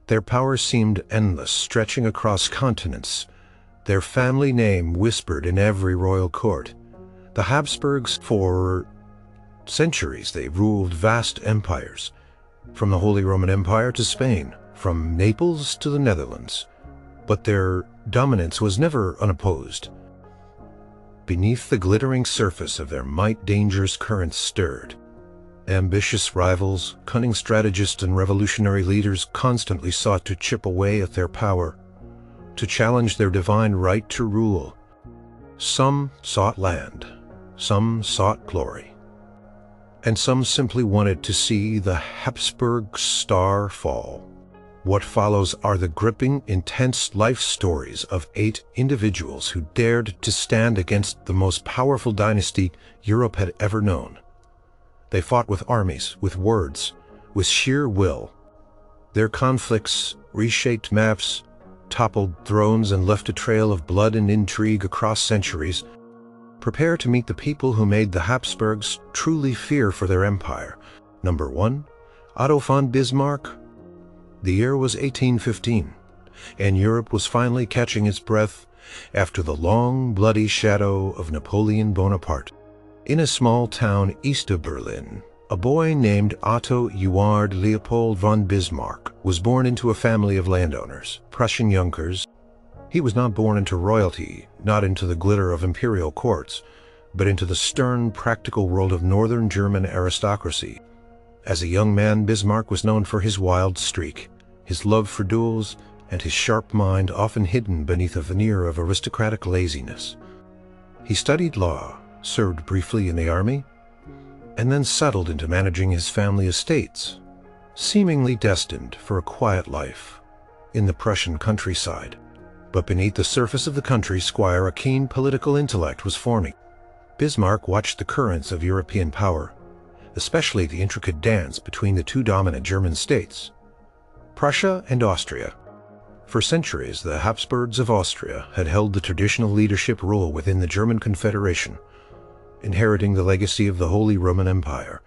Their power seemed endless, stretching across continents. Their family name whispered in every royal court. The Habsburgs, for centuries, they ruled vast empires, from the Holy Roman Empire to Spain, from Naples to the Netherlands. But their dominance was never unopposed. Beneath the glittering surface of their might, dangerous currents stirred. Ambitious rivals, cunning strategists, and revolutionary leaders constantly sought to chip away at their power, to challenge their divine right to rule. Some sought land, some sought glory, and some simply wanted to see the Habsburg star fall. What follows are the gripping, intense life stories of 8 individuals who dared to stand against the most powerful dynasty Europe had ever known. They fought with armies, with words, with sheer will. Their conflicts reshaped maps, toppled thrones, and left a trail of blood and intrigue across centuries. Prepare to meet the people who made the Habsburgs truly fear for their empire. Number 1. Otto von Bismarck. The year was 1815, and Europe was finally catching its breath after the long, bloody shadow of Napoleon Bonaparte. In a small town east of Berlin, a boy named Otto Eduard Leopold von Bismarck was born into a family of landowners, Prussian Junkers. He was not born into royalty, not into the glitter of imperial courts, but into the stern, practical world of northern German aristocracy. As a young man, Bismarck was known for his wild streak, his love for duels, and his sharp mind often hidden beneath a veneer of aristocratic laziness. He studied law, served briefly in the army, and then settled into managing his family estates, seemingly destined for a quiet life in the Prussian countryside. But beneath the surface of the country squire, a keen political intellect was forming. Bismarck watched the currents of European power, especially the intricate dance between the 2 dominant German states, Prussia and Austria. For centuries, the Habsburgs of Austria had held the traditional leadership role within the German Confederation, inheriting the legacy of the Holy Roman Empire.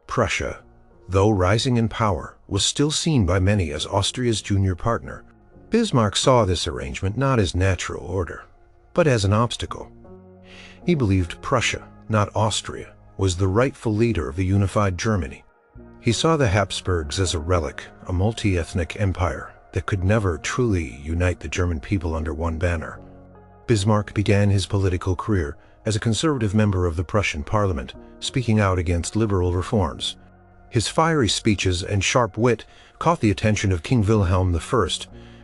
Prussia, though rising in power, was still seen by many as Austria's junior partner. Bismarck saw this arrangement not as natural order, but as an obstacle. He believed Prussia, not Austria, was the rightful leader of the unified Germany. He saw the Habsburgs as a relic, a multi-ethnic empire that could never truly unite the German people under one banner. Bismarck began his political career as a conservative member of the Prussian parliament, speaking out against liberal reforms. His fiery speeches and sharp wit caught the attention of King Wilhelm I,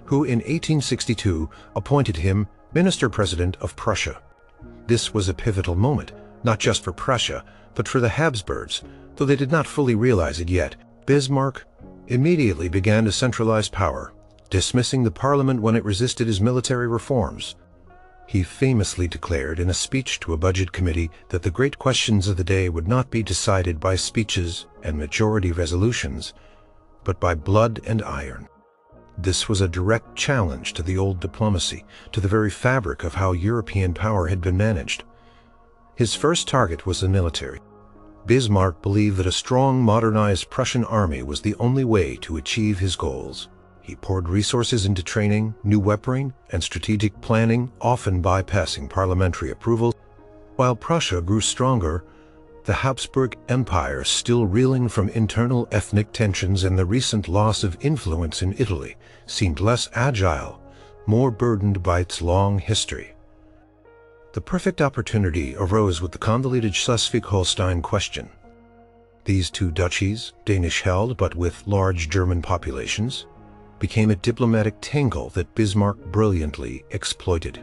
who in 1862 appointed him Minister-President of Prussia. This was a pivotal moment, not just for Prussia, but for the Habsburgs, though they did not fully realize it yet. Bismarck immediately began to centralize power, dismissing the parliament when it resisted his military reforms. He famously declared in a speech to a budget committee that the great questions of the day would not be decided by speeches and majority resolutions, but by blood and iron. This was a direct challenge to the old diplomacy, to the very fabric of how European power had been managed. His first target was the military. Bismarck believed that a strong, modernized Prussian army was the only way to achieve his goals. He poured resources into training, new weaponry, and strategic planning, often bypassing parliamentary approval. While Prussia grew stronger, the Habsburg Empire, still reeling from internal ethnic tensions and the recent loss of influence in Italy, seemed less agile, more burdened by its long history. The perfect opportunity arose with the convoluted Schleswig-Holstein question. These 2 duchies, Danish-held but with large German populations, became a diplomatic tangle that Bismarck brilliantly exploited.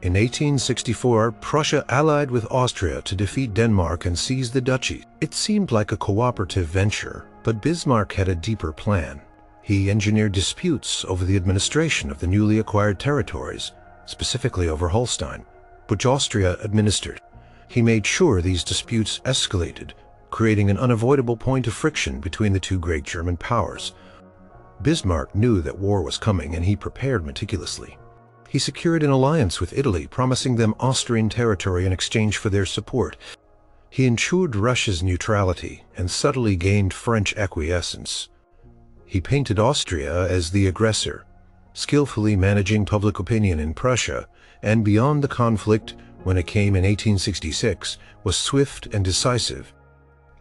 In 1864, Prussia allied with Austria to defeat Denmark and seize the duchy. It seemed like a cooperative venture, but Bismarck had a deeper plan. He engineered disputes over the administration of the newly acquired territories, specifically over Holstein, which Austria administered. He made sure these disputes escalated, creating an unavoidable point of friction between the 2 great German powers. Bismarck knew that war was coming, and he prepared meticulously. He secured an alliance with Italy, promising them Austrian territory in exchange for their support. He ensured Russia's neutrality and subtly gained French acquiescence. He painted Austria as the aggressor, skillfully managing public opinion in Prussia, and beyond the conflict, when it came in 1866, was swift and decisive.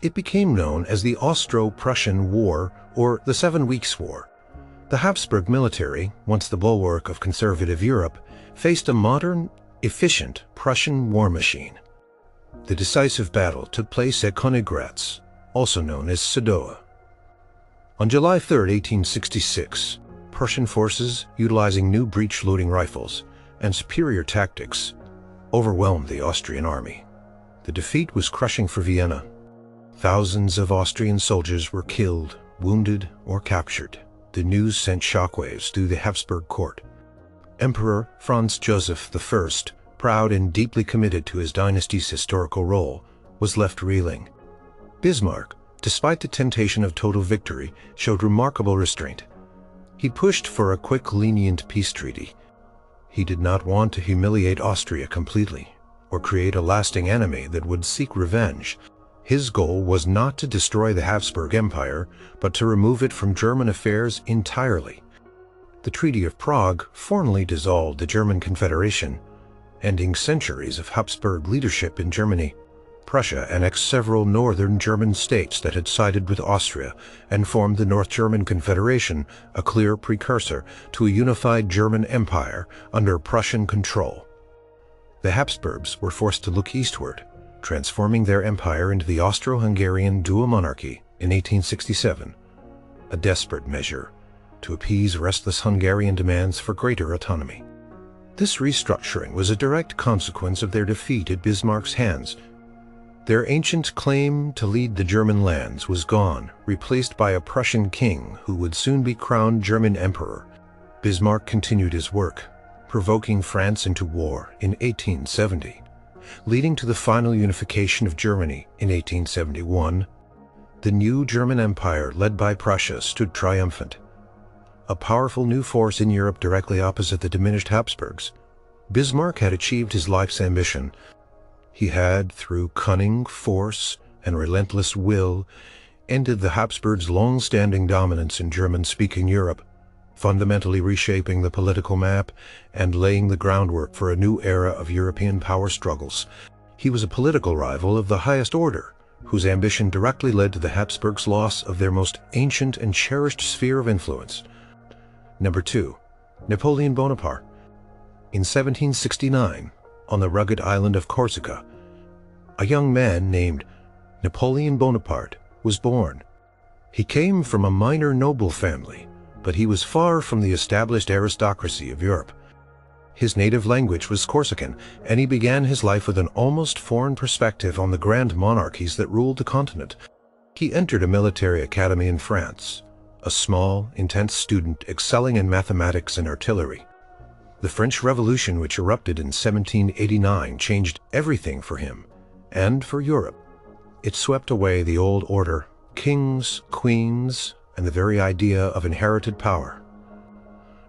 It became known as the Austro-Prussian War or the 7 Weeks' War. The Habsburg military, once the bulwark of conservative Europe, faced a modern, efficient Prussian war machine. The decisive battle took place at Königgrätz, also known as Sadowa. On July 3, 1866, Prussian forces, utilizing new breech-loading rifles and superior tactics, overwhelmed the Austrian army. The defeat was crushing for Vienna. Thousands of Austrian soldiers were killed, wounded, or captured. The news sent shockwaves through the Habsburg court. Emperor Franz Joseph I, proud and deeply committed to his dynasty's historical role, was left reeling. Bismarck, despite the temptation of total victory, showed remarkable restraint. He pushed for a quick, lenient peace treaty. He did not want to humiliate Austria completely, or create a lasting enemy that would seek revenge. His goal was not to destroy the Habsburg Empire, but to remove it from German affairs entirely. The Treaty of Prague formally dissolved the German Confederation, ending centuries of Habsburg leadership in Germany. Prussia annexed several northern German states that had sided with Austria and formed the North German Confederation, a clear precursor to a unified German empire under Prussian control. The Habsburgs were forced to look eastward, transforming their empire into the Austro-Hungarian dual monarchy in 1867, a desperate measure to appease restless Hungarian demands for greater autonomy. This restructuring was a direct consequence of their defeat at Bismarck's hands. Their ancient claim to lead the German lands was gone, replaced by a Prussian king who would soon be crowned German emperor. Bismarck continued his work, provoking France into war in 1870. Leading to the final unification of Germany in 1871, the new German Empire led by Prussia stood triumphant, a powerful new force in Europe directly opposite the diminished Habsburgs. Bismarck had achieved his life's ambition. He had, through cunning, force, and relentless will, ended the Habsburgs' long-standing dominance in German-speaking Europe, fundamentally reshaping the political map and laying the groundwork for a new era of European power struggles. He was a political rival of the highest order, whose ambition directly led to the Habsburgs' loss of their most ancient and cherished sphere of influence. Number 2. Napoleon Bonaparte. In 1769, on the rugged island of Corsica, a young man named Napoleon Bonaparte was born. He came from a minor noble family, but he was far from the established aristocracy of Europe. His native language was Corsican, and he began his life with an almost foreign perspective on the grand monarchies that ruled the continent. He entered a military academy in France, a small, intense student excelling in mathematics and artillery. The French Revolution, which erupted in 1789, changed everything for him and for Europe. It swept away the old order, kings, queens, and the very idea of inherited power.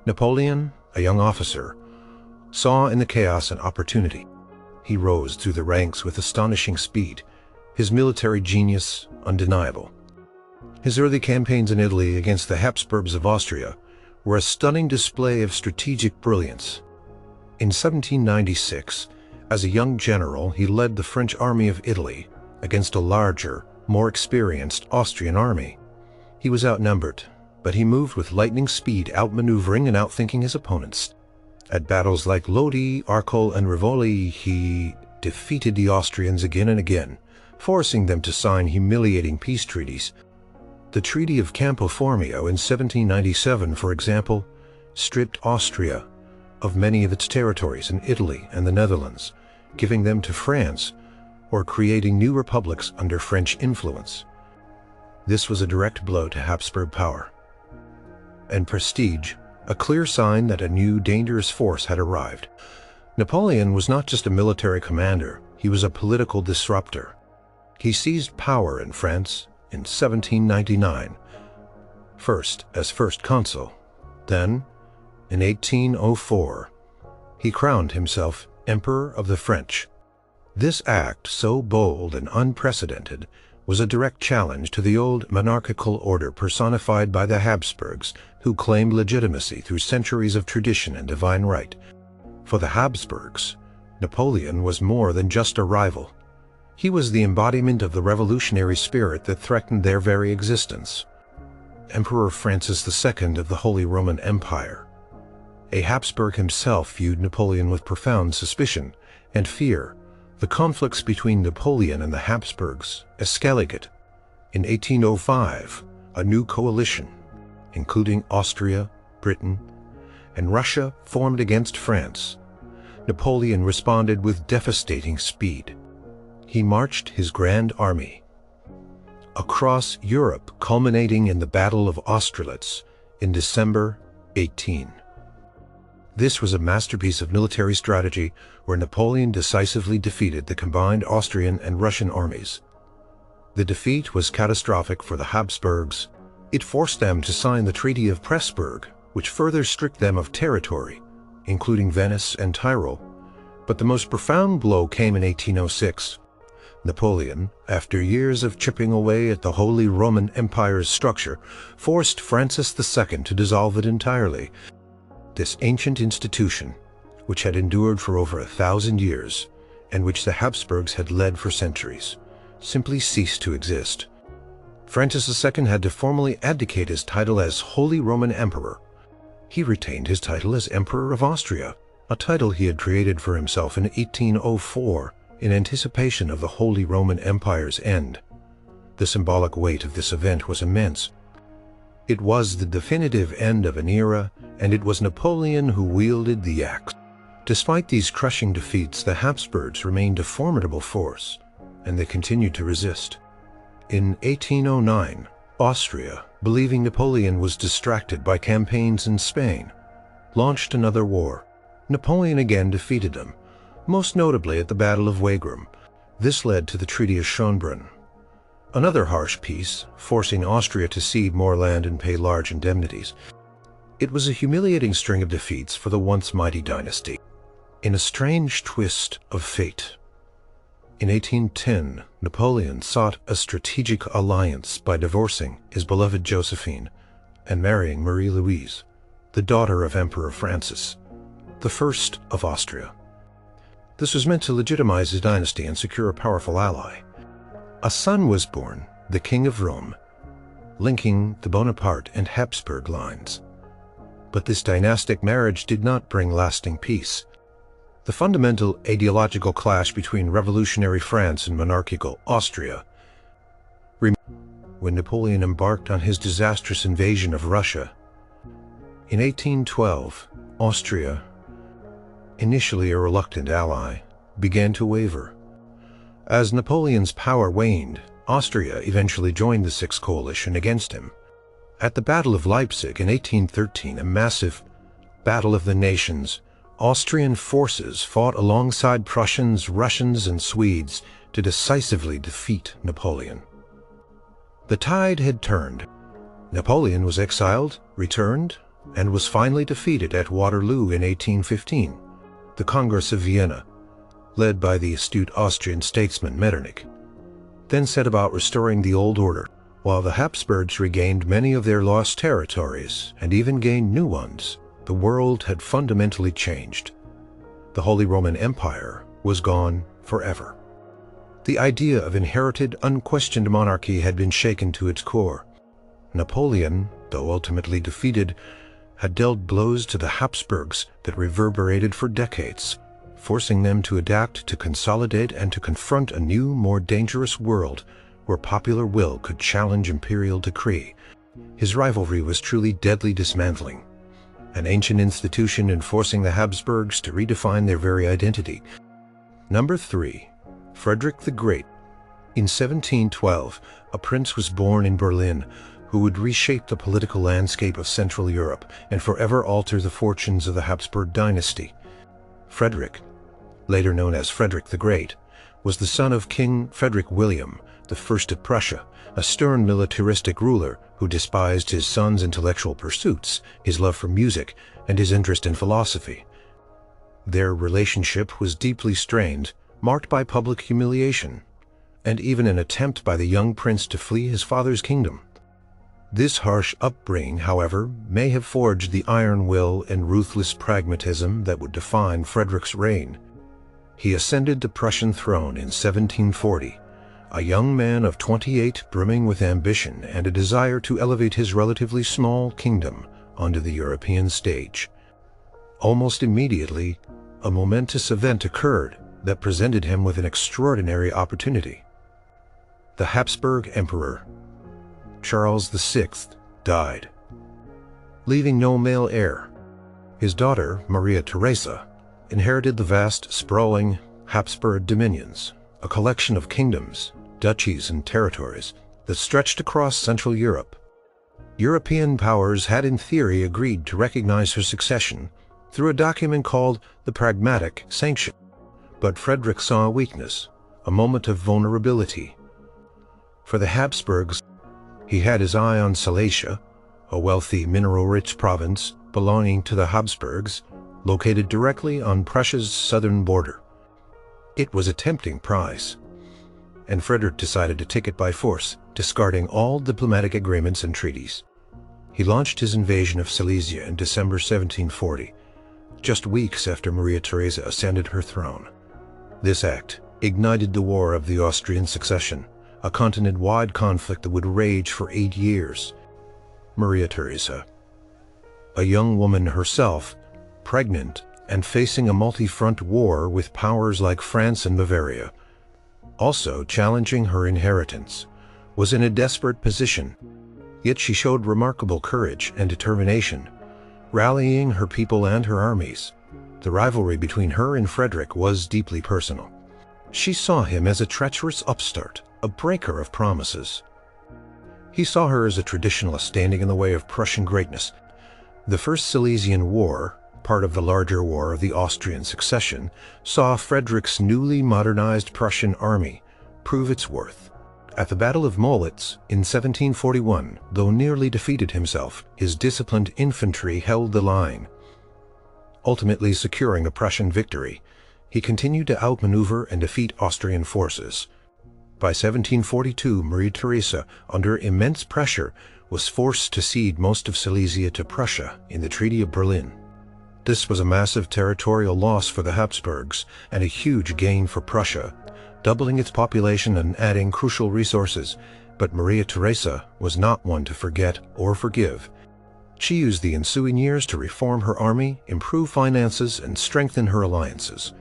Napoleon, a young officer, saw in the chaos an opportunity. He rose through the ranks with astonishing speed, his military genius undeniable. His early campaigns in Italy against the Habsburgs of Austria were a stunning display of strategic brilliance. In 1796, as a young general, he led the French army of Italy against a larger, more experienced Austrian army. He was outnumbered, but he moved with lightning speed, outmaneuvering and outthinking his opponents. At battles like Lodi, Arcole, and Rivoli, he defeated the Austrians again and again, forcing them to sign humiliating peace treaties. The Treaty of Campo Formio in 1797, for example, stripped Austria of many of its territories in Italy and the Netherlands, giving them to France, or creating new republics under French influence. This was a direct blow to Habsburg power and prestige, a clear sign that a new dangerous force had arrived. Napoleon was not just a military commander, he was a political disruptor. He seized power in France in 1799, first as first consul. Then, in 1804, he crowned himself Emperor of the French. This act, so bold and unprecedented, was a direct challenge to the old monarchical order personified by the Habsburgs, who claimed legitimacy through centuries of tradition and divine right. For the Habsburgs, Napoleon was more than just a rival. He was the embodiment of the revolutionary spirit that threatened their very existence. Emperor Francis II of the Holy Roman Empire. A Habsburg himself viewed Napoleon with profound suspicion and fear. The conflicts between Napoleon and the Habsburgs escalated. In 1805, a new coalition, including Austria, Britain, and Russia, formed against France. Napoleon responded with devastating speed. He marched his grand army across Europe, culminating in the Battle of Austerlitz in December 18. This was a masterpiece of military strategy where Napoleon decisively defeated the combined Austrian and Russian armies. The defeat was catastrophic for the Habsburgs. It forced them to sign the Treaty of Pressburg, which further stripped them of territory, including Venice and Tyrol. But the most profound blow came in 1806. Napoleon, after years of chipping away at the Holy Roman Empire's structure, forced Francis II to dissolve it entirely. This ancient institution, which had endured for over 1,000 years, and which the Habsburgs had led for centuries, simply ceased to exist. Francis II had to formally abdicate his title as Holy Roman Emperor. He retained his title as Emperor of Austria, a title he had created for himself in 1804 in anticipation of the Holy Roman Empire's end. The symbolic weight of this event was immense. It was the definitive end of an era, and it was Napoleon who wielded the axe. Despite these crushing defeats, the Habsburgs remained a formidable force, and they continued to resist. In 1809, Austria, believing Napoleon was distracted by campaigns in Spain, launched another war. Napoleon again defeated them, most notably at the Battle of Wagram. This led to the Treaty of Schönbrunn, another harsh peace, forcing Austria to cede more land and pay large indemnities. It was a humiliating string of defeats for the once mighty dynasty. In a strange twist of fate, in 1810, Napoleon sought a strategic alliance by divorcing his beloved Josephine and marrying Marie-Louise, the daughter of Emperor Francis I of Austria. This was meant to legitimize his dynasty and secure a powerful ally. A son was born, the King of Rome, linking the Bonaparte and Habsburg lines. But this dynastic marriage did not bring lasting peace. The fundamental ideological clash between revolutionary France and monarchical Austria remained when Napoleon embarked on his disastrous invasion of Russia. In 1812, Austria, initially a reluctant ally, began to waver. As Napoleon's power waned, Austria eventually joined the Sixth Coalition against him. At the Battle of Leipzig in 1813, a massive battle of the nations, Austrian forces fought alongside Prussians, Russians, and Swedes to decisively defeat Napoleon. The tide had turned. Napoleon was exiled, returned, and was finally defeated at Waterloo in 1815. The Congress of Vienna, led by the astute Austrian statesman Metternich, then set about restoring the old order, while the Habsburgs regained many of their lost territories and even gained new ones. The world had fundamentally changed. The Holy Roman Empire was gone forever. The idea of inherited, unquestioned monarchy had been shaken to its core. Napoleon, though ultimately defeated, had dealt blows to the Habsburgs that reverberated for decades, forcing them to adapt, to consolidate, and to confront a new, more dangerous world where popular will could challenge imperial decree. His rivalry was truly deadly dismantling, an ancient institution enforcing the Habsburgs to redefine their very identity. Number 3. Frederick the Great. In 1712, a prince was born in Berlin who would reshape the political landscape of Central Europe and forever alter the fortunes of the Habsburg dynasty. Frederick, later known as Frederick the Great, was the son of King Frederick William I of Prussia, a stern militaristic ruler who despised his son's intellectual pursuits, his love for music, and his interest in philosophy. Their relationship was deeply strained, marked by public humiliation. and even an attempt by the young prince to flee his father's kingdom. This harsh upbringing, however, may have forged the iron will and ruthless pragmatism that would define Frederick's reign. He ascended the Prussian throne in 1740, a young man of 28 brimming with ambition and a desire to elevate his relatively small kingdom onto the European stage. Almost immediately, a momentous event occurred that presented him with an extraordinary opportunity. The Habsburg Emperor, Charles VI, died, leaving no male heir. His daughter, Maria Theresa, inherited the vast, sprawling Habsburg dominions, a collection of kingdoms, duchies, and territories that stretched across Central Europe. European powers had in theory agreed to recognize her succession through a document called the Pragmatic Sanction. But Frederick saw a weakness, a moment of vulnerability. For the Habsburgs, he had his eye on Silesia, a wealthy mineral-rich province belonging to the Habsburgs, located directly on Prussia's southern border. It was a tempting prize, and Frederick decided to take it by force, discarding all diplomatic agreements and treaties. He launched his invasion of Silesia in December 1740, just weeks after Maria Theresa ascended her throne. This act ignited the War of the Austrian Succession, a continent-wide conflict that would rage for 8 years. Maria Theresa, a young woman herself, pregnant and facing a multi-front war with powers like France and Bavaria, also challenging her inheritance, was in a desperate position. Yet she showed remarkable courage and determination, rallying her people and her armies. The rivalry between her and Frederick was deeply personal. She saw him as a treacherous upstart, a breaker of promises. He saw her as a traditionalist standing in the way of Prussian greatness. The First Silesian War, part of the larger War of the Austrian Succession, saw Frederick's newly modernized Prussian army prove its worth. At the Battle of Mollitz in 1741, though nearly defeated himself, his disciplined infantry held the line. Ultimately securing a Prussian victory, he continued to outmaneuver and defeat Austrian forces. By 1742, Maria Theresa, under immense pressure, was forced to cede most of Silesia to Prussia in the Treaty of Berlin. This was a massive territorial loss for the Habsburgs and a huge gain for Prussia, doubling its population and adding crucial resources. But Maria Theresa was not one to forget or forgive. She used the ensuing years to reform her army, improve finances, and strengthen her alliances.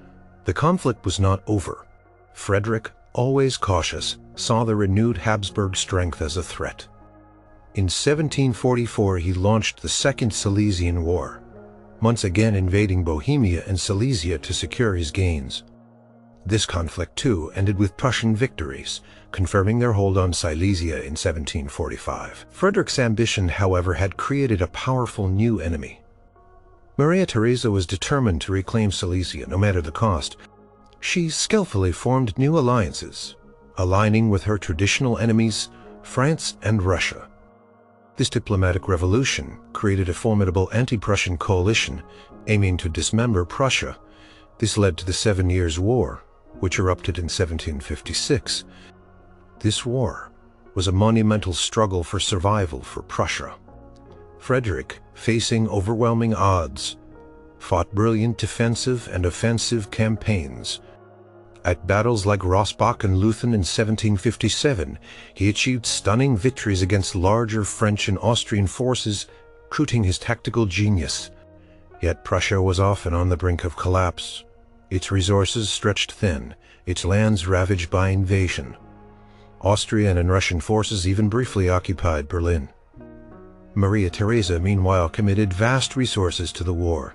The conflict was not over. Frederick, always cautious, saw the renewed Habsburg strength as a threat. In 1744, he launched the Second Silesian War, once again invading Bohemia and Silesia to secure his gains. This conflict, too, ended with Prussian victories, confirming their hold on Silesia in 1745. Frederick's ambition, however, had created a powerful new enemy. Maria Theresa was determined to reclaim Silesia, no matter the cost. She skillfully formed new alliances, aligning with her traditional enemies, France and Russia. This diplomatic revolution created a formidable anti-Prussian coalition aiming to dismember Prussia. This led to the 7 Years' War, which erupted in 1756. This war was a monumental struggle for survival for Prussia. Frederick, facing overwhelming odds, fought brilliant defensive and offensive campaigns. At battles like Rossbach and Leuthen in 1757, he achieved stunning victories against larger French and Austrian forces, recruiting his tactical genius. Yet Prussia was often on the brink of collapse. Its resources stretched thin, its lands ravaged by invasion. Austrian and Russian forces even briefly occupied Berlin. Maria Theresa, meanwhile, committed vast resources to the war.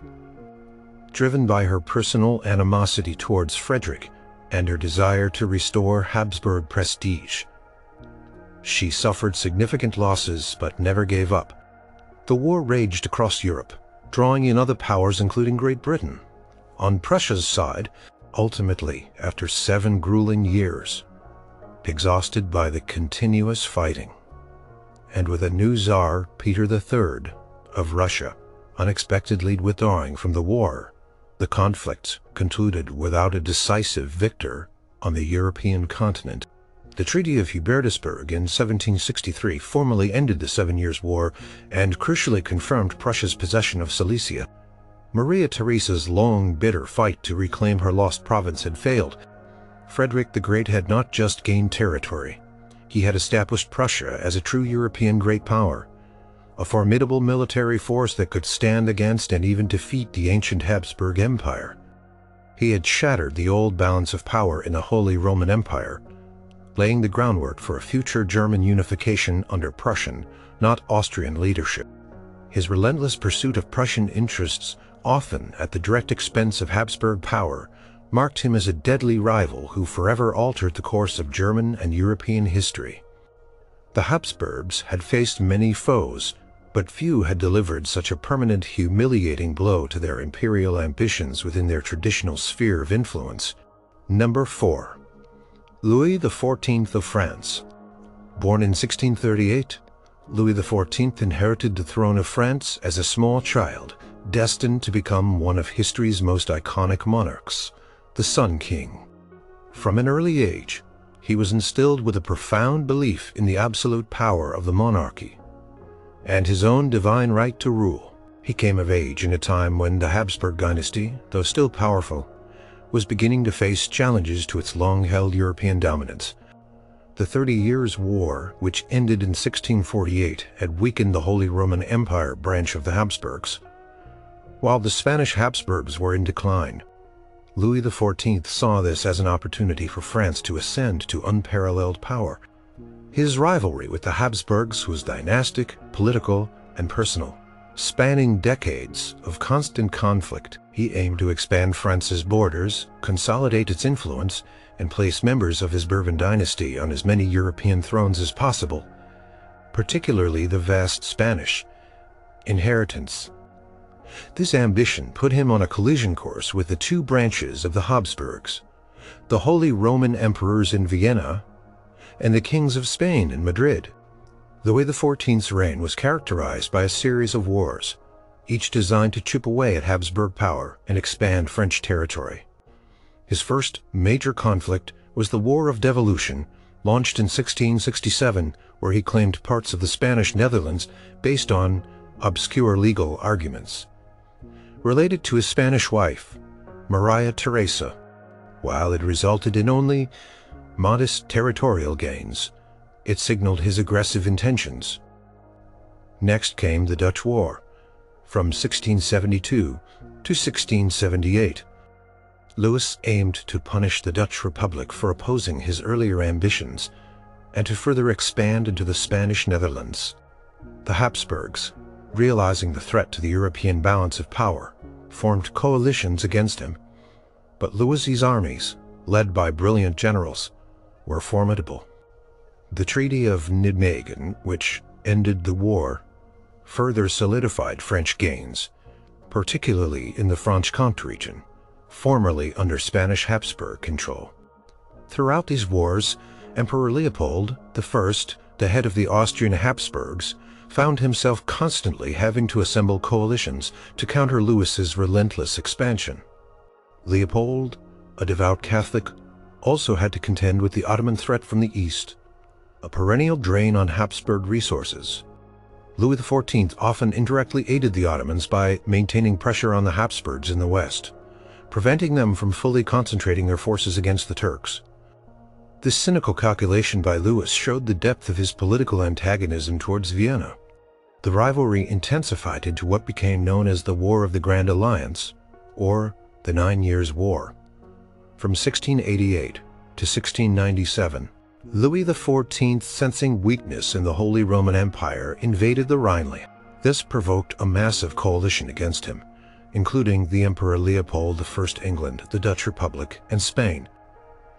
Driven by her personal animosity towards Frederick and her desire to restore Habsburg prestige, she suffered significant losses but never gave up. The war raged across Europe, drawing in other powers including Great Britain. On Prussia's side, ultimately, after 7 grueling years, exhausted by the continuous fighting, and with a new Tsar, Peter III, of Russia, unexpectedly withdrawing from the war, the conflict concluded without a decisive victor on the European continent. The Treaty of Habsburg in 1763 formally ended the 7 Years' War and crucially confirmed Prussia's possession of Silesia. Maria Theresa's long, bitter fight to reclaim her lost province had failed. Frederick the Great had not just gained territory. He had established Prussia as a true European great power, a formidable military force that could stand against and even defeat the ancient Habsburg Empire. He had shattered the old balance of power in the Holy Roman Empire, laying the groundwork for a future German unification under Prussian, not Austrian leadership. His relentless pursuit of Prussian interests, often at the direct expense of Habsburg power, marked him as a deadly rival who forever altered the course of German and European history. The Habsburgs had faced many foes, but few had delivered such a permanent, humiliating blow to their imperial ambitions within their traditional sphere of influence. Number 4. Louis XIV of France. Born in 1638, Louis XIV inherited the throne of France as a small child, destined to become one of history's most iconic monarchs, the Sun King. From an early age, he was instilled with a profound belief in the absolute power of the monarchy and his own divine right to rule. He came of age in a time when the Habsburg dynasty, though still powerful, was beginning to face challenges to its long-held European dominance. The 30 Years' War, which ended in 1648, had weakened the Holy Roman Empire branch of the Habsburgs. While the Spanish Habsburgs were in decline, Louis XIV saw this as an opportunity for France to ascend to unparalleled power. His rivalry with the Habsburgs was dynastic, political, and personal. Spanning decades of constant conflict, he aimed to expand France's borders, consolidate its influence, and place members of his Bourbon dynasty on as many European thrones as possible, particularly the vast Spanish inheritance. This ambition put him on a collision course with the two branches of the Habsburgs, the Holy Roman Emperors in Vienna and the Kings of Spain in Madrid. Louis XIV's reign was characterized by a series of wars, each designed to chip away at Habsburg power and expand French territory. His first major conflict was the War of Devolution, launched in 1667, where he claimed parts of the Spanish Netherlands based on obscure legal arguments related to his Spanish wife, Maria Theresa. While it resulted in only modest territorial gains, it signaled his aggressive intentions. Next came the Dutch War, from 1672 to 1678. Louis aimed to punish the Dutch Republic for opposing his earlier ambitions and to further expand into the Spanish Netherlands. The Habsburgs, realizing the threat to the European balance of power, formed coalitions against him. But Louis's armies, led by brilliant generals, were formidable. The Treaty of Nijmegen, which ended the war, further solidified French gains, particularly in the Franche-Comté region, formerly under Spanish Habsburg control. Throughout these wars, Emperor Leopold I, the head of the Austrian Habsburgs, found himself constantly having to assemble coalitions to counter Louis's relentless expansion. Leopold, a devout Catholic, also had to contend with the Ottoman threat from the east, a perennial drain on Habsburg resources. Louis XIV often indirectly aided the Ottomans by maintaining pressure on the Habsburgs in the west, preventing them from fully concentrating their forces against the Turks. This cynical calculation by Louis showed the depth of his political antagonism towards Vienna. The rivalry intensified into what became known as the War of the Grand Alliance, or the 9 Years' War. From 1688 to 1697, Louis XIV, sensing weakness in the Holy Roman Empire, invaded the Rhineland. This provoked a massive coalition against him, including the Emperor Leopold I England, the Dutch Republic, and Spain.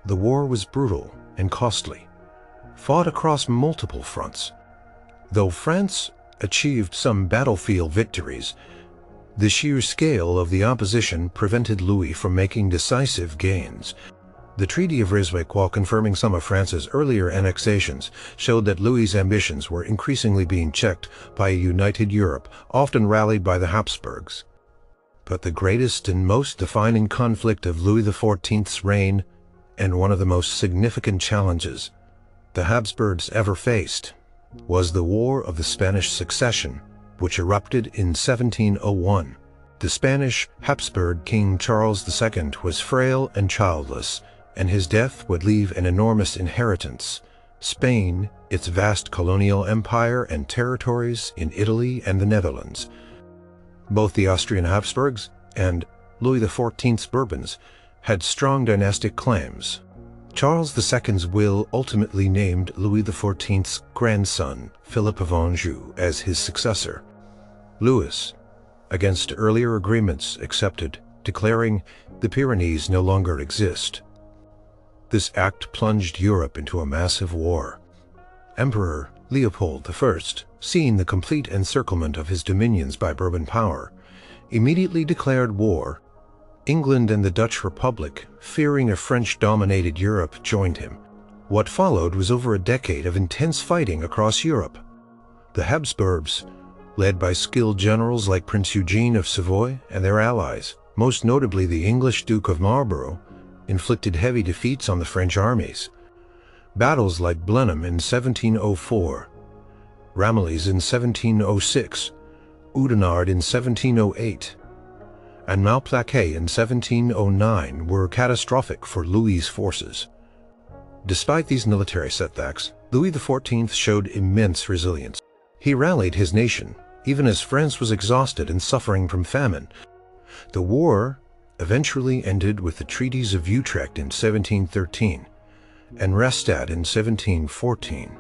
The war was brutal and costly, fought across multiple fronts. Though France achieved some battlefield victories, the sheer scale of the opposition prevented Louis from making decisive gains. The Treaty of Ryswick, while confirming some of France's earlier annexations, showed that Louis's ambitions were increasingly being checked by a united Europe, often rallied by the Habsburgs. But the greatest and most defining conflict of Louis XIV's reign, and one of the most significant challenges, the Habsburgs ever faced was the War of the Spanish Succession, which erupted in 1701. The Spanish Habsburg King Charles II was frail and childless, and his death would leave an enormous inheritance: Spain, its vast colonial empire and territories in Italy and the Netherlands. Both the Austrian Habsburgs and Louis XIV's Bourbons had strong dynastic claims. Charles II's will ultimately named Louis XIV's grandson, Philip of Anjou, as his successor. Louis, against earlier agreements, accepted, declaring the Pyrenees no longer exist. This act plunged Europe into a massive war. Emperor Leopold I, seeing the complete encirclement of his dominions by Bourbon power, immediately declared war. England and the Dutch Republic, fearing a French-dominated Europe, joined him. What followed was over a decade of intense fighting across Europe. The Habsburgs, led by skilled generals like Prince Eugene of Savoy and their allies, most notably the English Duke of Marlborough, inflicted heavy defeats on the French armies. Battles like Blenheim in 1704, Ramillies in 1706, Oudenarde in 1708, and Malplaquet in 1709 were catastrophic for Louis's forces. Despite these military setbacks, Louis XIV showed immense resilience. He rallied his nation, even as France was exhausted and suffering from famine. The war eventually ended with the treaties of Utrecht in 1713 and Rastatt in 1714.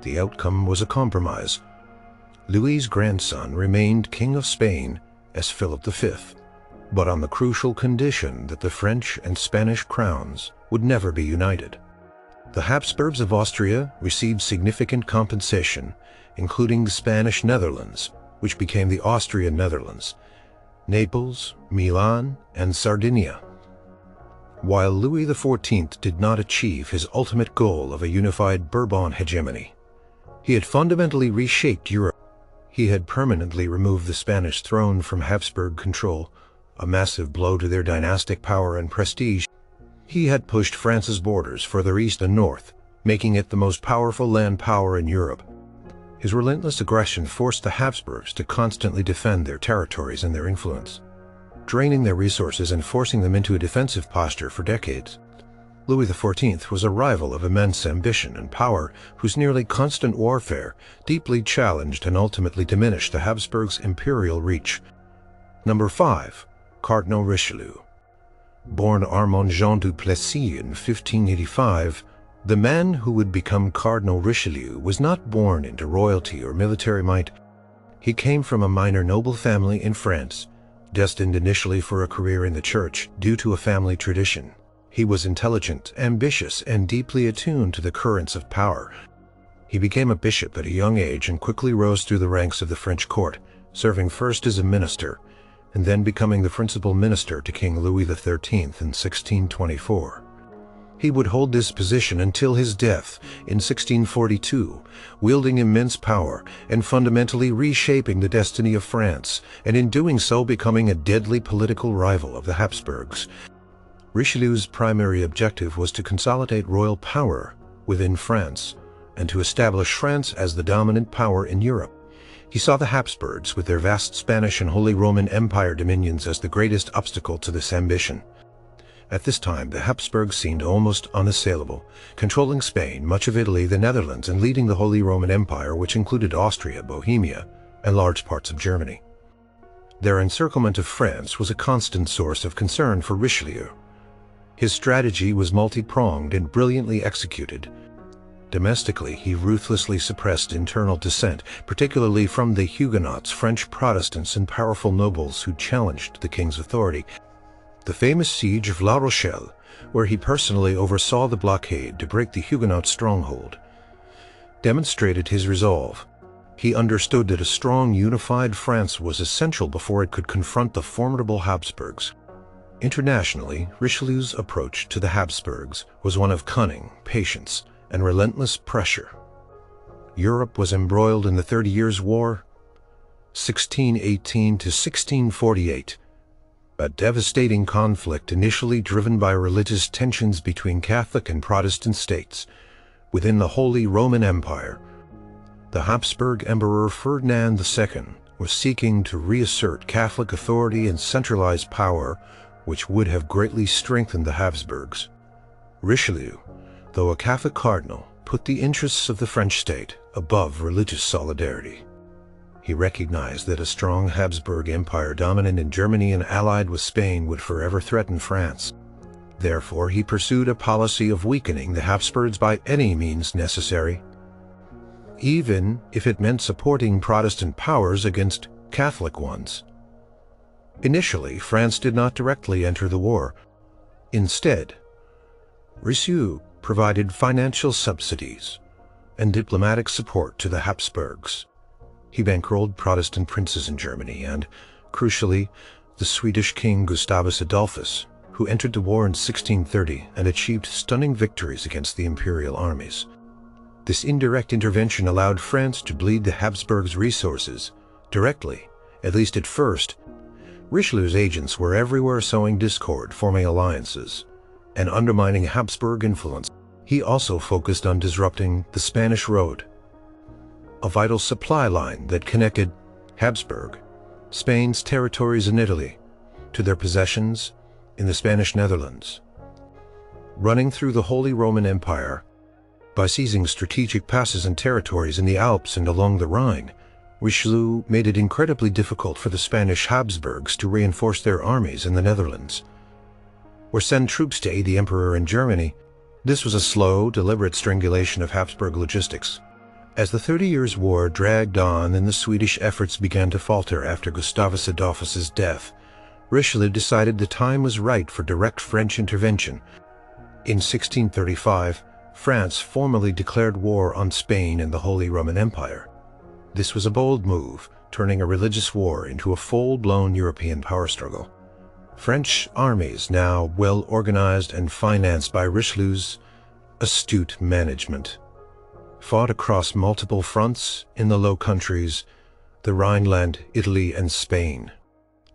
The outcome was a compromise. Louis's grandson remained King of Spain as Philip V, but on the crucial condition that the French and Spanish crowns would never be united. The Habsburgs of Austria received significant compensation, including the Spanish Netherlands, which became the Austrian Netherlands, Naples, Milan, and Sardinia. While Louis XIV did not achieve his ultimate goal of a unified Bourbon hegemony, he had fundamentally reshaped Europe. He had permanently removed the Spanish throne from Habsburg control, a massive blow to their dynastic power and prestige. He had pushed France's borders further east and north, making it the most powerful land power in Europe. His relentless aggression forced the Habsburgs to constantly defend their territories and their influence, draining their resources and forcing them into a defensive posture for decades. Louis XIV was a rival of immense ambition and power whose nearly constant warfare deeply challenged and ultimately diminished the Habsburgs' imperial reach. Number 5. Cardinal Richelieu. Born Armand Jean du Plessis in 1585, the man who would become Cardinal Richelieu was not born into royalty or military might. He came from a minor noble family in France, destined initially for a career in the church due to a family tradition. He was intelligent, ambitious, and deeply attuned to the currents of power. He became a bishop at a young age and quickly rose through the ranks of the French court, serving first as a minister, and then becoming the principal minister to King Louis XIII in 1624. He would hold this position until his death in 1642, wielding immense power and fundamentally reshaping the destiny of France, and in doing so becoming a deadly political rival of the Habsburgs. Richelieu's primary objective was to consolidate royal power within France and to establish France as the dominant power in Europe. He saw the Habsburgs with their vast Spanish and Holy Roman Empire dominions as the greatest obstacle to this ambition. At this time, the Habsburgs seemed almost unassailable, controlling Spain, much of Italy, the Netherlands, and leading the Holy Roman Empire, which included Austria, Bohemia, and large parts of Germany. Their encirclement of France was a constant source of concern for Richelieu. His strategy was multi-pronged and brilliantly executed. Domestically, he ruthlessly suppressed internal dissent, particularly from the Huguenots, French Protestants, and powerful nobles who challenged the king's authority. The famous siege of La Rochelle, where he personally oversaw the blockade to break the Huguenot stronghold, demonstrated his resolve. He understood that a strong, unified France was essential before it could confront the formidable Habsburgs. Internationally, Richelieu's approach to the Habsburgs was one of cunning, patience, and relentless pressure. Europe was embroiled in the 30 Years' War, 1618 to 1648, a devastating conflict initially driven by religious tensions between Catholic and Protestant states. within the Holy Roman Empire. The Habsburg Emperor Ferdinand II was seeking to reassert Catholic authority and centralize power, which would have greatly strengthened the Habsburgs. Richelieu, though a Catholic cardinal, put the interests of the French state above religious solidarity. He recognized that a strong Habsburg Empire dominant in Germany and allied with Spain would forever threaten France. Therefore, he pursued a policy of weakening the Habsburgs by any means necessary, even if it meant supporting Protestant powers against Catholic ones. Initially, France did not directly enter the war. Instead, Richelieu provided financial subsidies and diplomatic support to the Habsburgs. He bankrolled Protestant princes in Germany and, crucially, the Swedish king Gustavus Adolphus, who entered the war in 1630 and achieved stunning victories against the imperial armies. This indirect intervention allowed France to bleed the Habsburgs' resources directly, at least at first. Richelieu's agents were everywhere sowing discord, forming alliances, and undermining Habsburg influence. He also focused on disrupting the Spanish Road, a vital supply line that connected Habsburg, Spain's territories in Italy, to their possessions in the Spanish Netherlands. Running through the Holy Roman Empire, by seizing strategic passes and territories in the Alps and along the Rhine, Richelieu made it incredibly difficult for the Spanish Habsburgs to reinforce their armies in the Netherlands, or send troops to aid the emperor in Germany. This was a slow, deliberate strangulation of Habsburg logistics. As the 30 Years' War dragged on and the Swedish efforts began to falter after Gustavus Adolphus's death, Richelieu decided the time was right for direct French intervention. In 1635, France formally declared war on Spain and the Holy Roman Empire. This was a bold move, turning a religious war into a full-blown European power struggle. French armies, now well organized and financed by Richelieu's astute management, fought across multiple fronts in the Low Countries, the Rhineland, Italy, and Spain.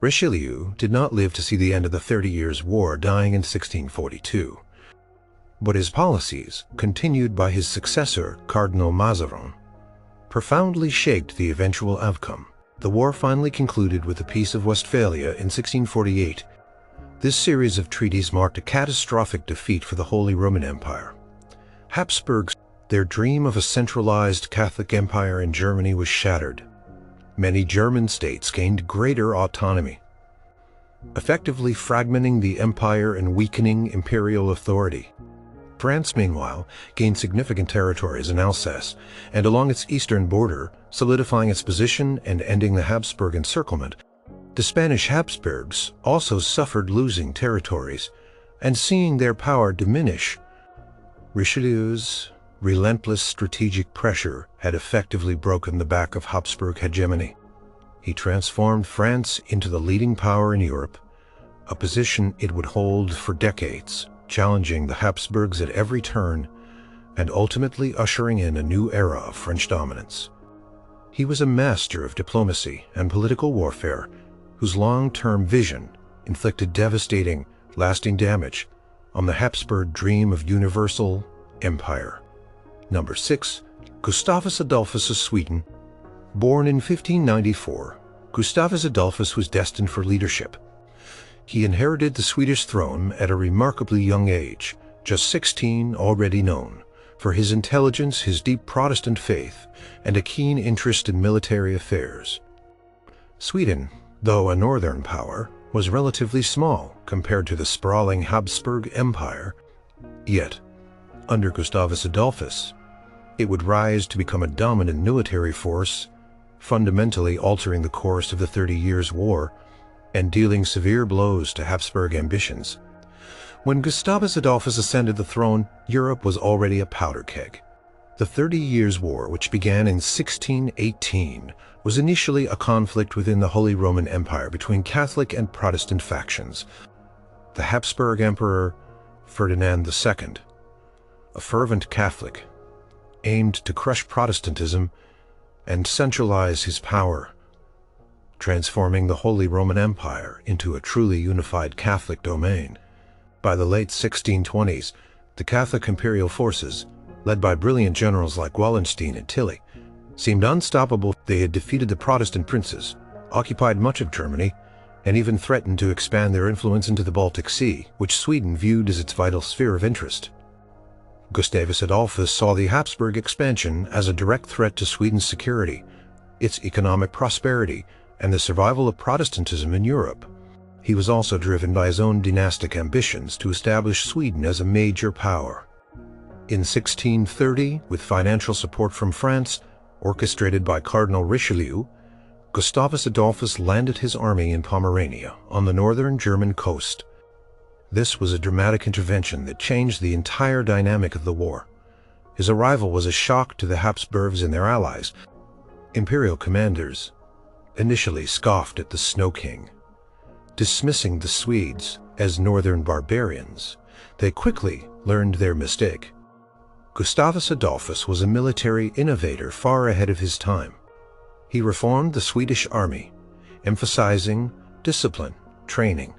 Richelieu did not live to see the end of the 30 Years' War, dying in 1642. But his policies, continued by his successor, Cardinal Mazarin, profoundly shaped the eventual outcome. The war finally concluded with the Peace of Westphalia in 1648. This series of treaties marked a catastrophic defeat for the Holy Roman Empire. Habsburgs, their dream of a centralized Catholic empire in Germany, was shattered. Many German states gained greater autonomy, effectively fragmenting the empire and weakening imperial authority. France, meanwhile, gained significant territories in Alsace and along its eastern border, solidifying its position and ending the Habsburg encirclement. The Spanish Habsburgs also suffered losing territories and seeing their power diminish. Richelieu's relentless strategic pressure had effectively broken the back of Habsburg hegemony. He transformed France into the leading power in Europe, a position it would hold for decades, challenging the Habsburgs at every turn and ultimately ushering in a new era of French dominance. He was a master of diplomacy and political warfare, whose long-term vision inflicted devastating, lasting damage on the Habsburg dream of universal empire. Number 6. Gustavus Adolphus of Sweden. Born in 1594, Gustavus Adolphus was destined for leadership. He inherited the Swedish throne at a remarkably young age, just 16, already known for his intelligence, his deep Protestant faith, and a keen interest in military affairs. Sweden, though a northern power, was relatively small compared to the sprawling Habsburg Empire. Yet, under Gustavus Adolphus, it would rise to become a dominant military force, fundamentally altering the course of the 30 Years' War and dealing severe blows to Habsburg ambitions. When Gustavus Adolphus ascended the throne, Europe was already a powder keg. The 30 Years' War, which began in 1618, was initially a conflict within the Holy Roman Empire between Catholic and Protestant factions. The Habsburg Emperor Ferdinand II, a fervent Catholic, aimed to crush Protestantism and centralize his power, transforming the Holy Roman Empire into a truly unified Catholic domain. By the late 1620s, the Catholic imperial forces, led by brilliant generals like Wallenstein and Tilly, seemed unstoppable. They had defeated the Protestant princes, occupied much of Germany, and even threatened to expand their influence into the Baltic Sea, which Sweden viewed as its vital sphere of interest. Gustavus Adolphus saw the Habsburg expansion as a direct threat to Sweden's security, its economic prosperity, and the survival of Protestantism in Europe. He was also driven by his own dynastic ambitions to establish Sweden as a major power. In 1630, with financial support from France, orchestrated by Cardinal Richelieu, Gustavus Adolphus landed his army in Pomerania, on the northern German coast. This was a dramatic intervention that changed the entire dynamic of the war. His arrival was a shock to the Habsburgs and their allies. Imperial commanders initially scoffed at the Snow King, dismissing the Swedes as northern barbarians. They quickly learned their mistake. Gustavus Adolphus was a military innovator far ahead of his time. He reformed the Swedish army, emphasizing discipline, training,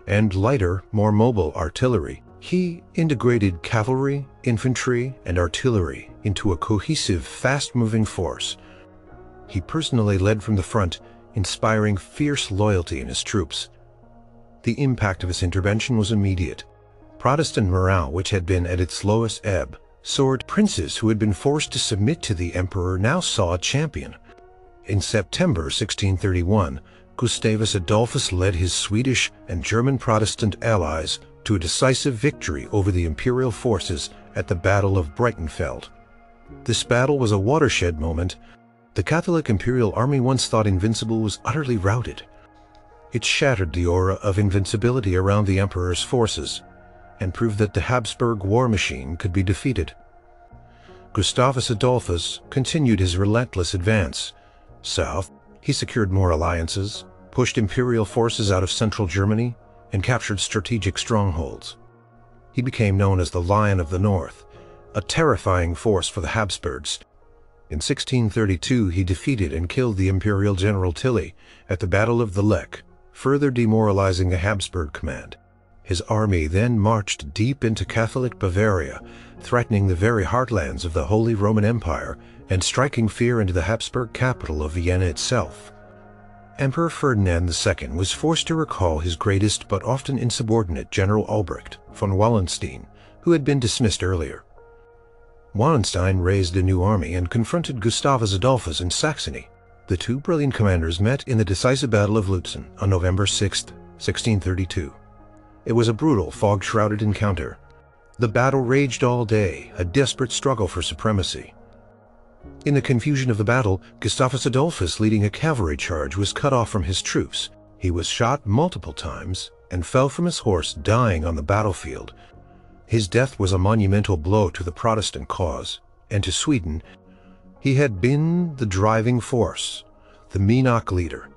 and lighter, more mobile artillery. He integrated cavalry, infantry, and artillery into a cohesive, fast-moving force. He personally led from the front, inspiring fierce loyalty in his troops. The impact of his intervention was immediate. Protestant morale, which had been at its lowest ebb, soared. Princes who had been forced to submit to the emperor now saw a champion. In September 1631, Gustavus Adolphus led his Swedish and German Protestant allies to a decisive victory over the imperial forces at the Battle of Breitenfeld. This battle was a watershed moment. The Catholic imperial army, once thought invincible, was utterly routed. It shattered the aura of invincibility around the emperor's forces and proved that the Habsburg war machine could be defeated. Gustavus Adolphus continued his relentless advance. South, he secured more alliances, pushed imperial forces out of central Germany, and captured strategic strongholds. He became known as the Lion of the North, a terrifying force for the Habsburgs. In 1632, he defeated and killed the imperial general Tilly at the Battle of the Lech, further demoralizing the Habsburg command. His army then marched deep into Catholic Bavaria, threatening the very heartlands of the Holy Roman Empire and striking fear into the Habsburg capital of Vienna itself. Emperor Ferdinand II was forced to recall his greatest but often insubordinate General Albrecht von Wallenstein, who had been dismissed earlier. Wallenstein raised a new army and confronted Gustavus Adolphus in Saxony. The two brilliant commanders met in the decisive Battle of Lutzen on November 6, 1632. It was a brutal, fog-shrouded encounter. The battle raged all day, a desperate struggle for supremacy. In the confusion of the battle, Gustavus Adolphus, leading a cavalry charge, was cut off from his troops. He was shot multiple times and fell from his horse, dying on the battlefield. His death was a monumental blow to the Protestant cause, and to Sweden. He had been the driving force, the Bismarck leader,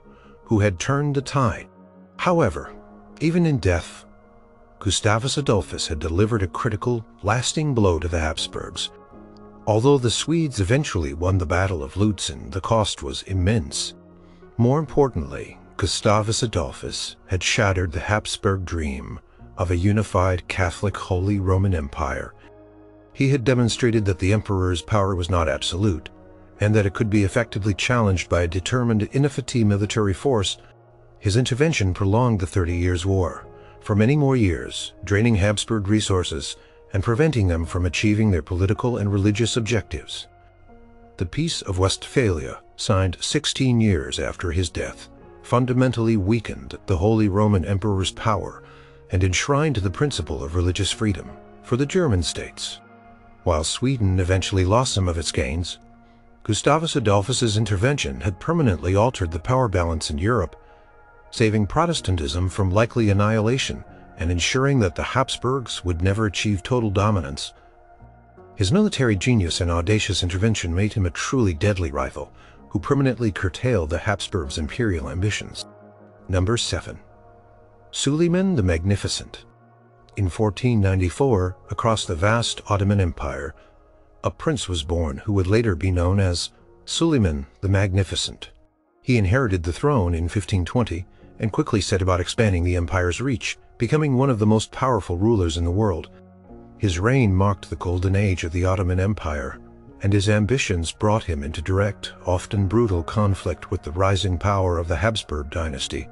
who had turned the tide. However, even in death, Gustavus Adolphus had delivered a critical, lasting blow to the Habsburgs. Although the Swedes eventually won the Battle of Lutzen, the cost was immense. More importantly, Gustavus Adolphus had shattered the Habsburg dream of a unified Catholic Holy Roman Empire. He had demonstrated that the emperor's power was not absolute, and that it could be effectively challenged by a determined, ineffective military force. His intervention prolonged the 30 Years' War for many more years, draining Habsburg resources and preventing them from achieving their political and religious objectives. The Peace of Westphalia, signed 16 years after his death, fundamentally weakened the Holy Roman Emperor's power and enshrined the principle of religious freedom for the German states. While Sweden eventually lost some of its gains, Gustavus Adolphus's intervention had permanently altered the power balance in Europe, saving Protestantism from likely annihilation and ensuring that the Habsburgs would never achieve total dominance. His military genius and audacious intervention made him a truly deadly rival, who permanently curtailed the Habsburgs' imperial ambitions. Number 7. Suleiman the Magnificent. In 1494, across the vast Ottoman Empire, a prince was born who would later be known as Suleiman the Magnificent. He inherited the throne in 1520 and quickly set about expanding the empire's reach, becoming one of the most powerful rulers in the world. His reign marked the golden age of the Ottoman Empire, and his ambitions brought him into direct, often brutal conflict with the rising power of the Habsburg dynasty.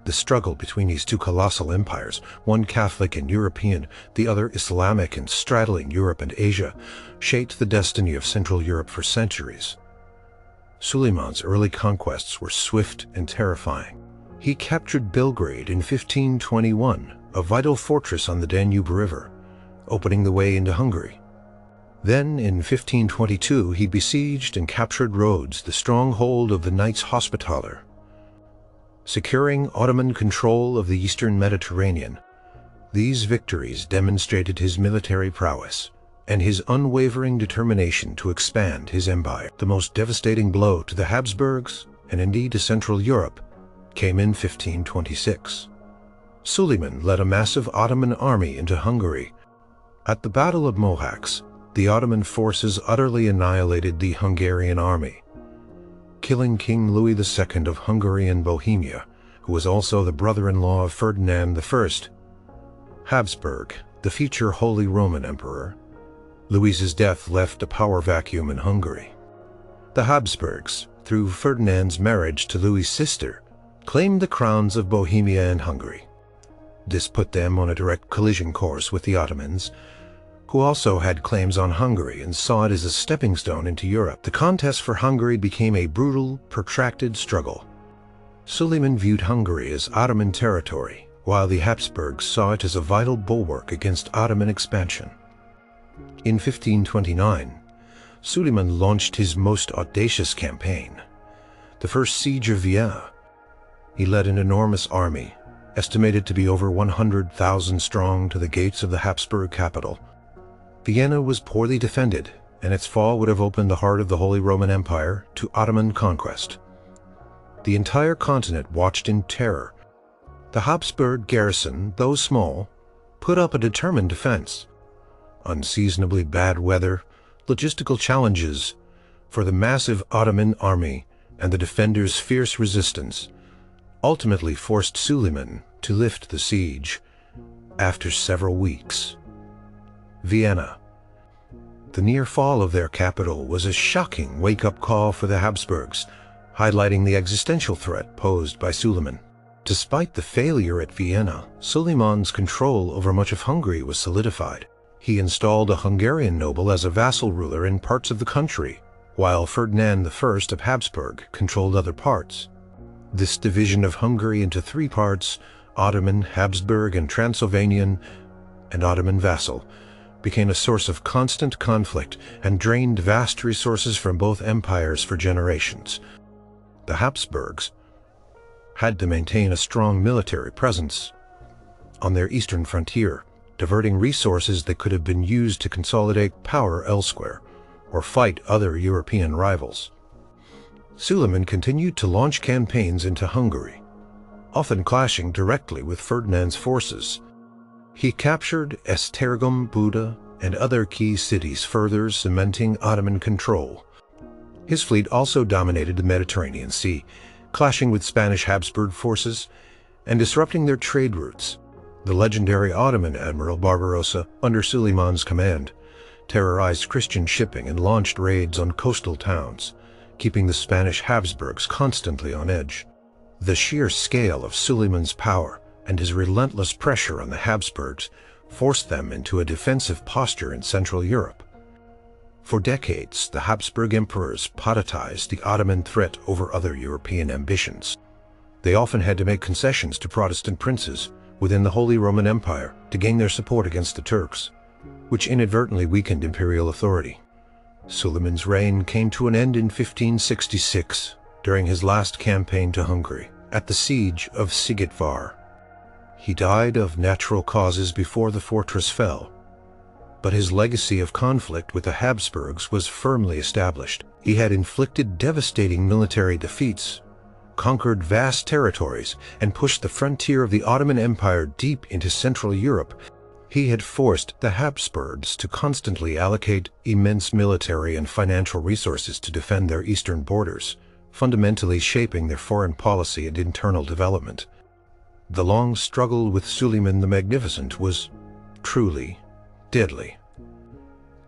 The struggle between these two colossal empires, one Catholic and European, the other Islamic and straddling Europe and Asia, shaped the destiny of Central Europe for centuries. Suleiman's early conquests were swift and terrifying. He captured Belgrade in 1521, a vital fortress on the Danube River, opening the way into Hungary. Then, in 1522, he besieged and captured Rhodes, the stronghold of the Knights Hospitaller. Securing Ottoman control of the eastern Mediterranean, these victories demonstrated his military prowess and his unwavering determination to expand his empire. The most devastating blow to the Habsburgs, and indeed to Central Europe, came in 1526. Suleiman led a massive Ottoman army into Hungary. At the Battle of Mohacs, the Ottoman forces utterly annihilated the Hungarian army, killing King Louis II of Hungary and Bohemia, who was also the brother-in-law of Ferdinand I. Habsburg, the future Holy Roman Emperor. Louis's death left a power vacuum in Hungary. The Habsburgs, through Ferdinand's marriage to Louis's sister, claimed the crowns of Bohemia and Hungary. This put them on a direct collision course with the Ottomans, who also had claims on Hungary and saw it as a stepping stone into Europe. The contest for Hungary became a brutal, protracted struggle. Suleiman viewed Hungary as Ottoman territory, while the Habsburgs saw it as a vital bulwark against Ottoman expansion. In 1529, Suleiman launched his most audacious campaign, the First Siege of Vienna. He led an enormous army, estimated to be over 100,000 strong, to the gates of the Habsburg capital. Vienna was poorly defended, and its fall would have opened the heart of the Holy Roman Empire to Ottoman conquest. The entire continent watched in terror. The Habsburg garrison, though small, put up a determined defense. Unseasonably bad weather, logistical challenges for the massive Ottoman army, and the defenders' fierce resistance ultimately forced Suleiman to lift the siege after several weeks. Vienna. The near fall of their capital was a shocking wake-up call for the Habsburgs, highlighting the existential threat posed by Suleiman. Despite the failure at Vienna, Suleiman's control over much of Hungary was solidified. He installed a Hungarian noble as a vassal ruler in parts of the country, while Ferdinand I of Habsburg controlled other parts. This division of Hungary into three parts, Ottoman, Habsburg, and Transylvanian, and Ottoman vassal, became a source of constant conflict and drained vast resources from both empires for generations. The Habsburgs had to maintain a strong military presence on their eastern frontier, diverting resources that could have been used to consolidate power elsewhere or fight other European rivals. Suleiman continued to launch campaigns into Hungary, often clashing directly with Ferdinand's forces. He captured Esztergom, Buda, and other key cities, further cementing Ottoman control. His fleet also dominated the Mediterranean Sea, clashing with Spanish Habsburg forces and disrupting their trade routes. The legendary Ottoman admiral Barbarossa, under Suleiman's command, terrorized Christian shipping and launched raids on coastal towns, keeping the Spanish Habsburgs constantly on edge. The sheer scale of Suleiman's power and his relentless pressure on the Habsburgs forced them into a defensive posture in Central Europe. For decades, the Habsburg emperors politicized the Ottoman threat over other European ambitions. They often had to make concessions to Protestant princes within the Holy Roman Empire to gain their support against the Turks, which inadvertently weakened imperial authority. Suleiman's reign came to an end in 1566 during his last campaign to Hungary, at the siege of Szigetvar. He died of natural causes before the fortress fell, but his legacy of conflict with the Habsburgs was firmly established. He had inflicted devastating military defeats, conquered vast territories, and pushed the frontier of the Ottoman Empire deep into Central Europe. He had forced the Habsburgs to constantly allocate immense military and financial resources to defend their eastern borders, fundamentally shaping their foreign policy and internal development. The long struggle with Suleiman the Magnificent was truly deadly,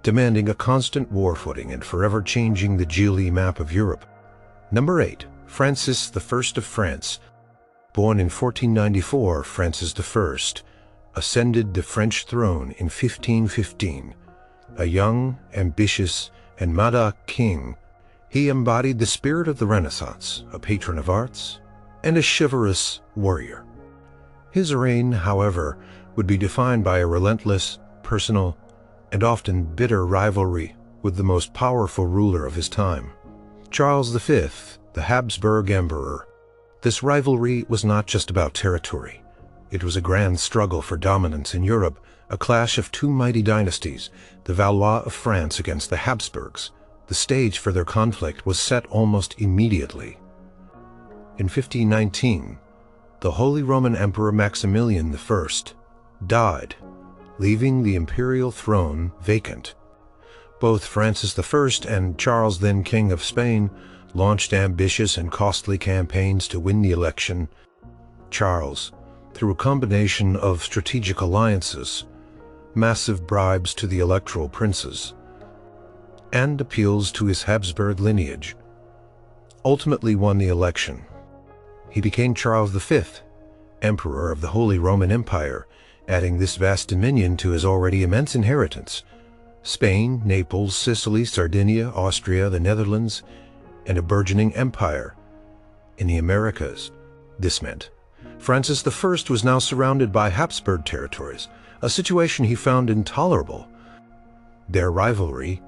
demanding a constant war footing and forever changing the geology map of Europe. Number 8. Francis I of France. Born in 1494, Francis I ascended the French throne in 1515. A young, ambitious, and mad king, he embodied the spirit of the Renaissance, a patron of arts, and a chivalrous warrior. His reign, however, would be defined by a relentless, personal, and often bitter rivalry with the most powerful ruler of his time, Charles V, the Habsburg Emperor. This rivalry was not just about territory. It was a grand struggle for dominance in Europe, a clash of two mighty dynasties, the Valois of France against the Habsburgs. The stage for their conflict was set almost immediately. In 1519, the Holy Roman Emperor Maximilian I died, leaving the imperial throne vacant. Both Francis I and Charles, then King of Spain, launched ambitious and costly campaigns to win the election. Charles, through a combination of strategic alliances, massive bribes to the electoral princes, and appeals to his Habsburg lineage, ultimately won the election. He became Charles V, Emperor of the Holy Roman Empire, adding this vast dominion to his already immense inheritance: Spain, Naples, Sicily, Sardinia, Austria, the Netherlands, and a burgeoning empire in the Americas. This meant Francis I was now surrounded by Habsburg territories, a situation he found intolerable. Their rivalry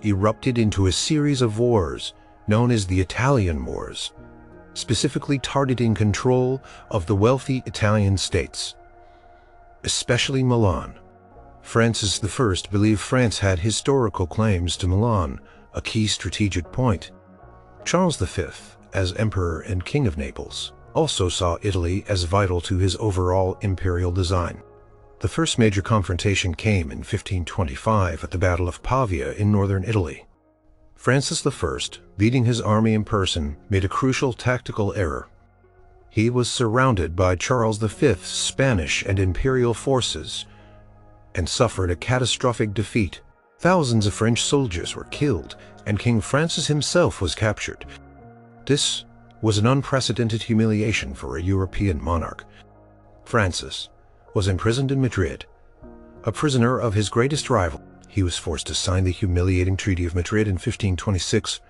erupted into a series of wars known as the Italian Wars, specifically targeting control of the wealthy Italian states, especially Milan. Francis I believed France had historical claims to Milan, a key strategic point. Charles V, as Emperor and King of Naples, also saw Italy as vital to his overall imperial design. The first major confrontation came in 1525 at the Battle of Pavia in northern Italy. Francis I, leading his army in person, made a crucial tactical error. He was surrounded by Charles V's Spanish and imperial forces and suffered a catastrophic defeat. Thousands of French soldiers were killed, and King Francis himself was captured. This was an unprecedented humiliation for a European monarch. Francis was imprisoned in Madrid, a prisoner of his greatest rival. He was forced to sign the humiliating Treaty of Madrid in 1526,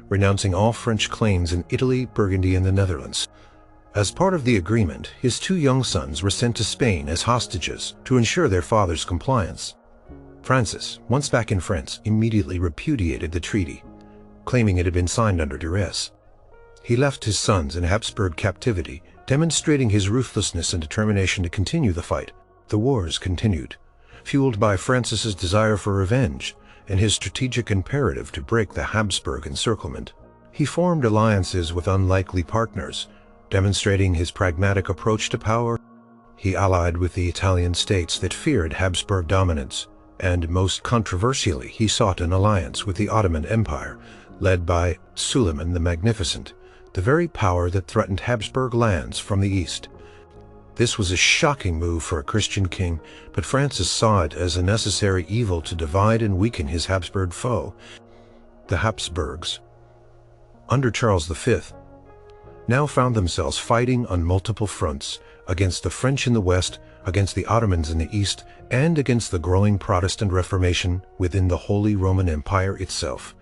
renouncing all French claims in Italy, Burgundy, and the Netherlands. As part of the agreement, his two young sons were sent to Spain as hostages to ensure their father's compliance. Francis, once back in France, immediately repudiated the treaty, claiming it had been signed under duress. He left his sons in Habsburg captivity, demonstrating his ruthlessness and determination to continue the fight. The wars continued, fueled by Francis's desire for revenge and his strategic imperative to break the Habsburg encirclement. He formed alliances with unlikely partners, demonstrating his pragmatic approach to power. He allied with the Italian states that feared Habsburg dominance, and most controversially, he sought an alliance with the Ottoman Empire, led by Suleiman the Magnificent, the very power that threatened Habsburg lands from the east. This was a shocking move for a Christian king, but Francis saw it as a necessary evil to divide and weaken his Habsburg foe. The Habsburgs, under Charles V, now found themselves fighting on multiple fronts, against the French in the west, against the Ottomans in the east, and against the growing Protestant Reformation within the Holy Roman Empire itself.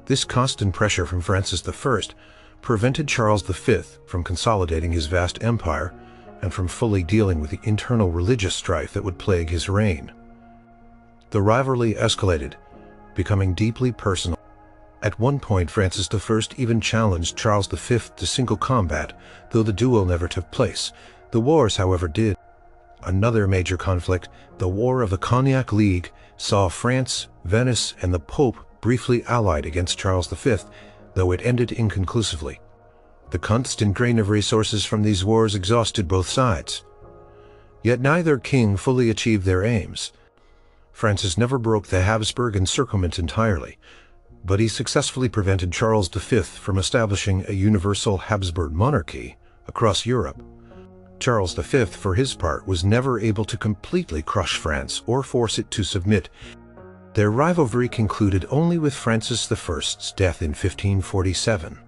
This constant pressure from Francis I prevented Charles V from consolidating his vast empire and from fully dealing with the internal religious strife that would plague his reign. The rivalry escalated, becoming deeply personal. At one point, Francis I even challenged Charles V to single combat, though the duel never took place. The wars, however, did. Another major conflict, the War of the Cognac League, saw France, Venice, and the Pope briefly allied against Charles V, though it ended inconclusively. The constant drain of resources from these wars exhausted both sides. Yet neither king fully achieved their aims. Francis never broke the Habsburg encirclement entirely, but he successfully prevented Charles V from establishing a universal Habsburg monarchy across Europe. Charles V, for his part, was never able to completely crush France or force it to submit. Their rivalry concluded only with Francis I's death in 1547.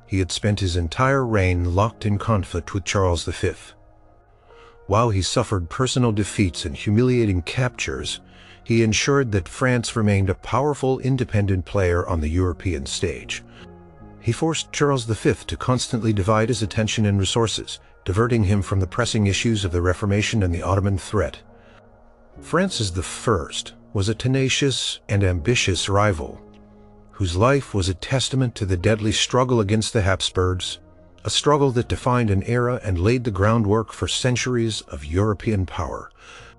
He had spent his entire reign locked in conflict with Charles V. While he suffered personal defeats and humiliating captures, he ensured that France remained a powerful, independent player on the European stage. He forced Charles V to constantly divide his attention and resources, diverting him from the pressing issues of the Reformation and the Ottoman threat. Francis I was a tenacious and ambitious rival, whose life was a testament to the deadly struggle against the Habsburgs, a struggle that defined an era and laid the groundwork for centuries of European power.